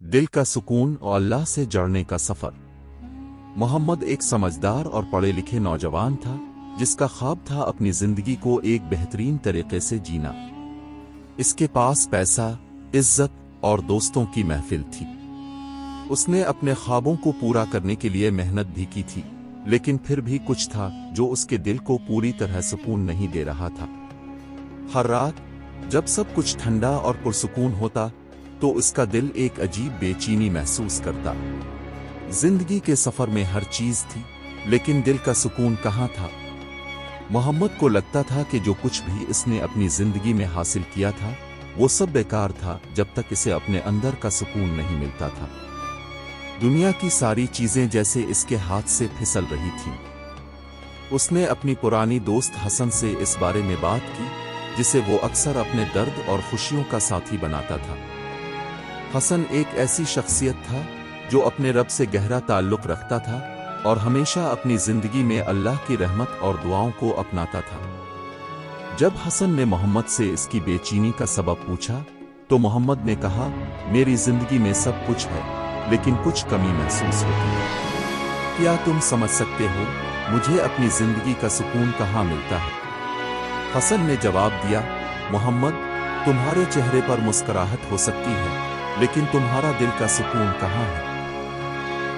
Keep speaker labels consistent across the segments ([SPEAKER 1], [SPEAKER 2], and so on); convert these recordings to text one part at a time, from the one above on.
[SPEAKER 1] दिल का सुकून और अल्लाह से जुड़ने का सफर। मोहम्मद एक समझदार और पढ़े लिखे नौजवान था जिसका ख्वाब था अपनी जिंदगी को एक बेहतरीन तरीके से जीना। इसके पास पैसा, इज्जत और दोस्तों की महफिल थी। उसने अपने ख्वाबों को पूरा करने के लिए मेहनत भी की थी, लेकिन फिर भी कुछ था जो उसके दिल को पूरी तरह सुकून नहीं दे रहा था। हर रात जब सब कुछ ठंडा और पुरसुकून होता तो उसका दिल एक अजीब बेचैनी महसूस करता। जिंदगी के सफर में हर चीज थी, लेकिन दिल का सुकून कहाँ था। मोहम्मद को लगता था कि जो कुछ भी इसने अपनी जिंदगी में हासिल किया था वो सब बेकार था जब तक इसे अपने अंदर का सुकून नहीं मिलता था। दुनिया की सारी चीजें जैसे इसके हाथ से फिसल रही थीं। उसने अपनी पुरानी दोस्त हसन से इस बारे में बात की, जिसे वो अक्सर अपने दर्द और खुशियों का साथी बनाता था। हसन एक ऐसी शख्सियत था जो अपने रब से गहरा ताल्लुक रखता था और हमेशा अपनी जिंदगी में अल्लाह की रहमत और दुआओं को अपनाता था। जब हसन ने मोहम्मद से इसकी बेचैनी का सबब पूछा तो मोहम्मद ने कहा, मेरी जिंदगी में सब कुछ है, लेकिन कुछ कमी महसूस होती है। क्या तुम समझ सकते हो मुझे अपनी जिंदगी का सुकून कहाँ मिलता है? हसन ने जवाब दिया, मोहम्मद, तुम्हारे चेहरे पर मुस्कुराहट हो सकती है, लेकिन तुम्हारा दिल का सुकून कहाँ है?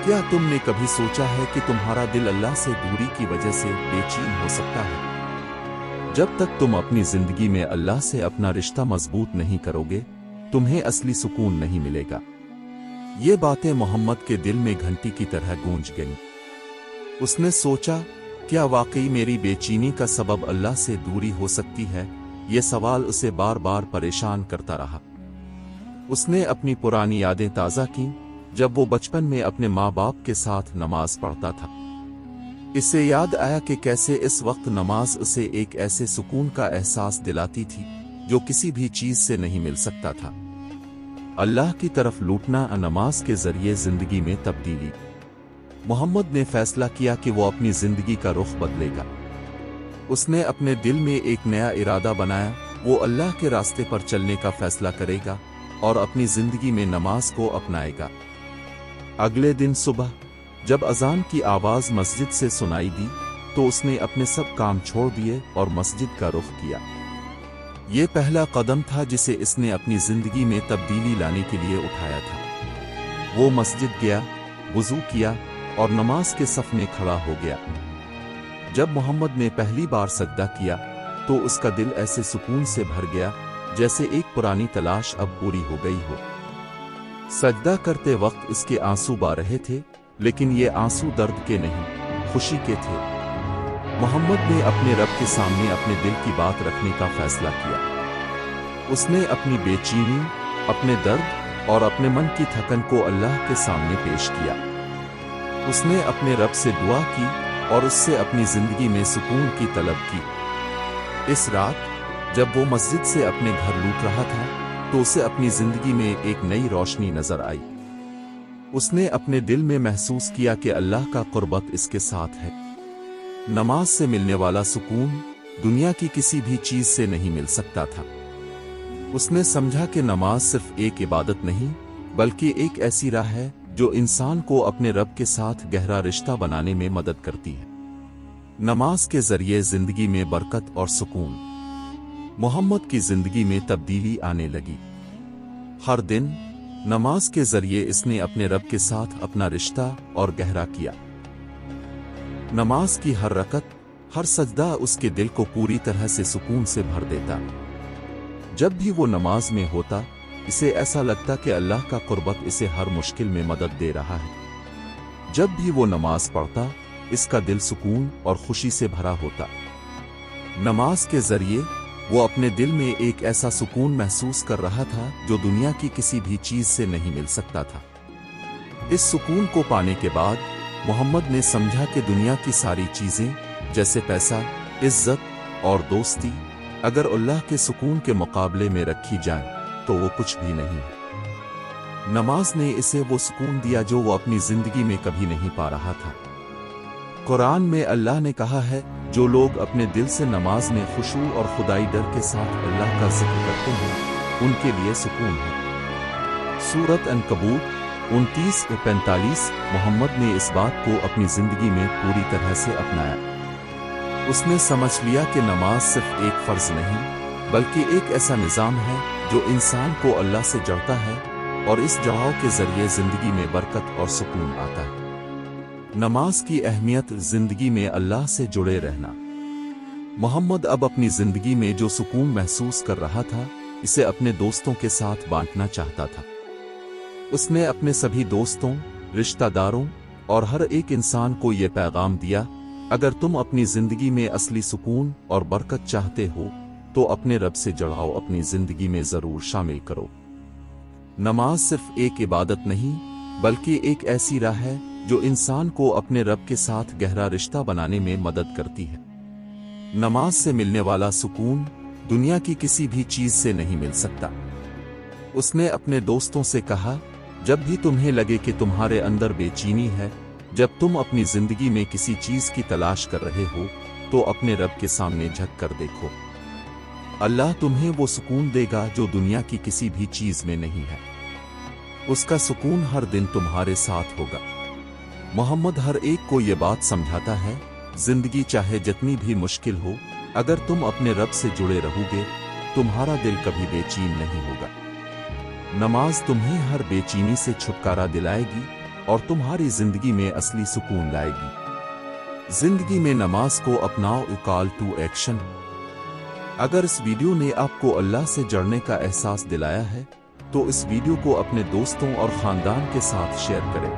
[SPEAKER 1] क्या तुमने कभी सोचा है कि तुम्हारा दिल अल्लाह से दूरी की वजह से बेचैन हो सकता है? जब तक तुम अपनी जिंदगी में अल्लाह से अपना रिश्ता मजबूत नहीं करोगे, तुम्हें असली सुकून नहीं मिलेगा। ये बातें मोहम्मद के दिल में घंटी की तरह गूंज गईं। उसने सोचा, क्या वाकई मेरी बेचैनी का सबब अल्लाह से दूरी हो सकती है? ये सवाल उसे बार बार परेशान करता रहा। उसने अपनी पुरानी यादें ताज़ा कीं, जब वो बचपन में अपने माँ बाप के साथ नमाज पढ़ता था। इसे याद आया कि कैसे इस वक्त नमाज उसे एक ऐसे सुकून का एहसास दिलाती थी जो किसी भी चीज से नहीं मिल सकता था। अल्लाह की तरफ लूटना नमाज के जरिए जिंदगी में तब्दीली। मोहम्मद ने फैसला किया कि वो अपनी जिंदगी का रुख बदलेगा। उसने अपने दिल में एक नया इरादा बनाया। वो अल्लाह के रास्ते पर चलने का फैसला करेगा और अपनी जिंदगी में नमाज को अपनाएगा। अगले दिन सुबह जब अजान की आवाज मस्जिद से सुनाई दी तो उसने अपने सब काम छोड़ दिए और मस्जिद का रुख किया। ये पहला कदम था जिसे इसने अपनी जिंदगी में तब्दीली लाने के लिए उठाया था। वो मस्जिद गया, वुजू किया और नमाज के सफ में खड़ा हो गया। जब मोहम्मद ने पहली बार सजदा किया तो उसका दिल ऐसे सुकून से भर गया जैसे एक पुरानी तलाश अब पूरी हो गई हो। सजदा करते वक्त इसके आंसू बह रहे थे, लेकिन ये आंसू दर्द के नहीं, खुशी के थे। मोहम्मद ने अपने रब के सामने अपने दिल की बात रखने का फैसला किया। उसने अपनी बेचैनी, अपने दर्द और अपने मन की थकन को अल्लाह के सामने पेश किया। उसने अपने रब से दुआ की और उससे अपनी जिंदगी में सुकून की तलब की। इस रात जब वो मस्जिद से अपने घर लौट रहा था तो उसे अपनी जिंदगी में एक नई रोशनी नजर आई। उसने अपने दिल में महसूस किया कि अल्लाह का कुर्बत इसके साथ है। नमाज से मिलने वाला सुकून दुनिया की किसी भी चीज से नहीं मिल सकता था। उसने समझा कि नमाज सिर्फ एक इबादत नहीं, बल्कि एक ऐसी राह है जो इंसान को अपने रब के साथ गहरा रिश्ता बनाने में मदद करती है। नमाज के जरिए जिंदगी में बरकत और सुकून। मोहम्मद की जिंदगी में तब्दीली आने लगी। हर दिन नमाज के जरिए इसने अपने रब के साथ अपना रिश्ता और गहरा किया। नमाज की हर रकत, हर सजदा उसके दिल को पूरी तरह से सुकून से भर देता। जब भी वो नमाज में होता, इसे ऐसा लगता कि अल्लाह का कुर्बत इसे हर मुश्किल में मदद दे रहा है। जब भी वो नमाज पढ़ता, इसका दिल सुकून और खुशी से भरा होता। नमाज के जरिए वो अपने दिल में एक ऐसा सुकून महसूस कर रहा था जो दुनिया की किसी भी चीज से नहीं मिल सकता था। इस सुकून को पाने के बाद मोहम्मद ने समझा कि दुनिया की सारी चीजें जैसे पैसा, इज्जत और दोस्ती अगर अल्लाह के सुकून के मुकाबले में रखी जाए तो वो कुछ भी नहीं है। नमाज ने इसे वो सुकून दिया जो वो अपनी जिंदगी में कभी नहीं पा रहा था। कुरान में अल्लाह ने कहा है, जो लोग अपने दिल से नमाज में खुशू और खुदाई डर के साथ अल्लाह का जिक्र करते हैं, उनके लिए सुकून है। सूरत अनकबूत 29-45। मोहम्मद ने इस बात को अपनी जिंदगी में पूरी तरह से अपनाया। उसने समझ लिया कि नमाज सिर्फ एक फर्ज नहीं बल्कि एक ऐसा निज़ाम है जो इंसान को अल्लाह से जोड़ता है और इस जुड़ाव के जरिए जिंदगी में बरकत और सुकून आता है। नमाज की अहमियत जिंदगी में अल्लाह से जुड़े रहना। मोहम्मद अब अपनी जिंदगी में जो सुकून महसूस कर रहा था इसे अपने दोस्तों के साथ बांटना चाहता था। उसने अपने सभी दोस्तों, रिश्तेदारों और हर एक इंसान को यह पैगाम दिया, अगर तुम अपनी जिंदगी में असली सुकून और बरकत चाहते हो तो अपने रब से जुड़ाव अपनी जिंदगी में जरूर शामिल करो। नमाज सिर्फ एक इबादत नहीं बल्कि एक ऐसी राह है जो इंसान को अपने रब के साथ गहरा रिश्ता बनाने में मदद करती है। नमाज से मिलने वाला सुकून दुनिया की किसी भी चीज से नहीं मिल सकता। उसने अपने दोस्तों से कहा, जब भी तुम्हें लगे कि तुम्हारे अंदर बेचैनी है, जब तुम अपनी जिंदगी में किसी चीज की तलाश कर रहे हो तो अपने रब के सामने झुक कर देखो। अल्लाह तुम्हें वो सुकून देगा जो दुनिया की किसी भी चीज में नहीं है। उसका सुकून हर दिन तुम्हारे साथ होगा। मोहम्मद हर एक को ये बात समझाता है, जिंदगी चाहे जितनी भी मुश्किल हो, अगर तुम अपने रब से जुड़े रहोगे तुम्हारा दिल कभी बेचैन नहीं होगा। नमाज तुम्हें हर बेचैनी से छुटकारा दिलाएगी और तुम्हारी जिंदगी में असली सुकून लाएगी। जिंदगी में नमाज को अपनाओ। Call to action. अगर इस वीडियो ने आपको अल्लाह से जुड़ने का एहसास दिलाया है तो इस वीडियो को अपने दोस्तों और खानदान के साथ शेयर करें।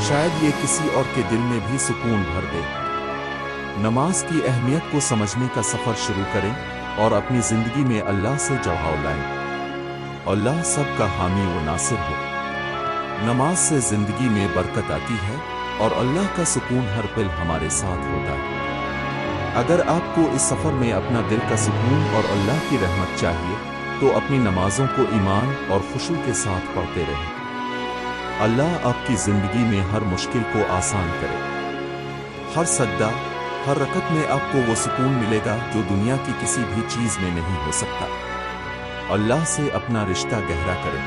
[SPEAKER 1] शायद ये किसी और के दिल में भी सुकून भर दे। नमाज की अहमियत को समझने का सफर शुरू करें और अपनी जिंदगी में अल्लाह से जुड़ाव लाएं। अल्लाह सबका हामी व नासिर हो। नमाज से जिंदगी में बरकत आती है और अल्लाह का सुकून हर पल हमारे साथ होता है। अगर आपको इस सफर में अपना दिल का सुकून और अल्लाह की रहमत चाहिए तो अपनी नमाजों को ईमान और खुशू के साथ पढ़ते रहें। अल्लाह आपकी जिंदगी में हर मुश्किल को आसान करे। हर सजदा, हर रकत में आपको वो सुकून मिलेगा जो दुनिया की किसी भी चीज में नहीं हो सकता। अल्लाह से अपना रिश्ता गहरा करें।